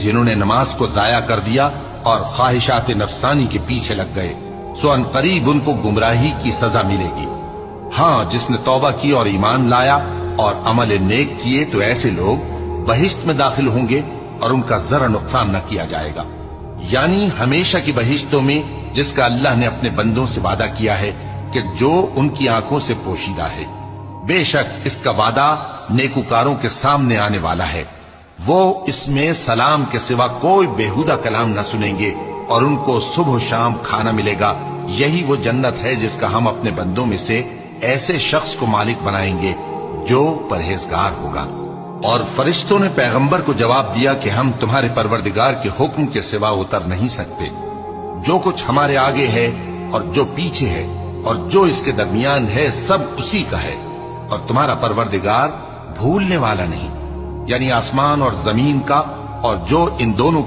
जिन्होंने नमाज को जाया कर दिया और ख्वाहिशात नफसानी के पीछे लग गए, सो अनकरीब उनको गुमराही की सजा मिलेगी। हाँ, जिसने तौबा की और ईमान लाया और अमल नेक किए तो ऐसे लोग बहिश्त में दाखिल होंगे और उनका जरा नुकसान न किया जाएगा, यानी हमेशा की बहिश्तों में, जिसका अल्लाह ने अपने बंदों से वादा किया है कि जो उनकी आंखों से पोशीदा है। बेशक इसका वादा नेकुकारों के सामने आने वाला है। वो इसमें सलाम के सिवा कोई बेहुदा कलाम न सुनेंगे और उनको सुबह शाम खाना मिलेगा। यही वो जन्नत है जिसका हम अपने बंदों में से ऐसे शख्स को मालिक बनाएंगे जो परहेजगार होगा। और फरिश्तों ने पैगंबर को जवाब दिया कि हम तुम्हारे परवरदिगार के हुक्म के सिवा उतर नहीं सकते। जो कुछ हमारे आगे है और जो पीछे है और जो इसके दरमियान है, सब उसी का है, और तुम्हारा परवरदिगार भूलने वाला नहीं, यानी आसमान और जमीन का और जो इन दोनों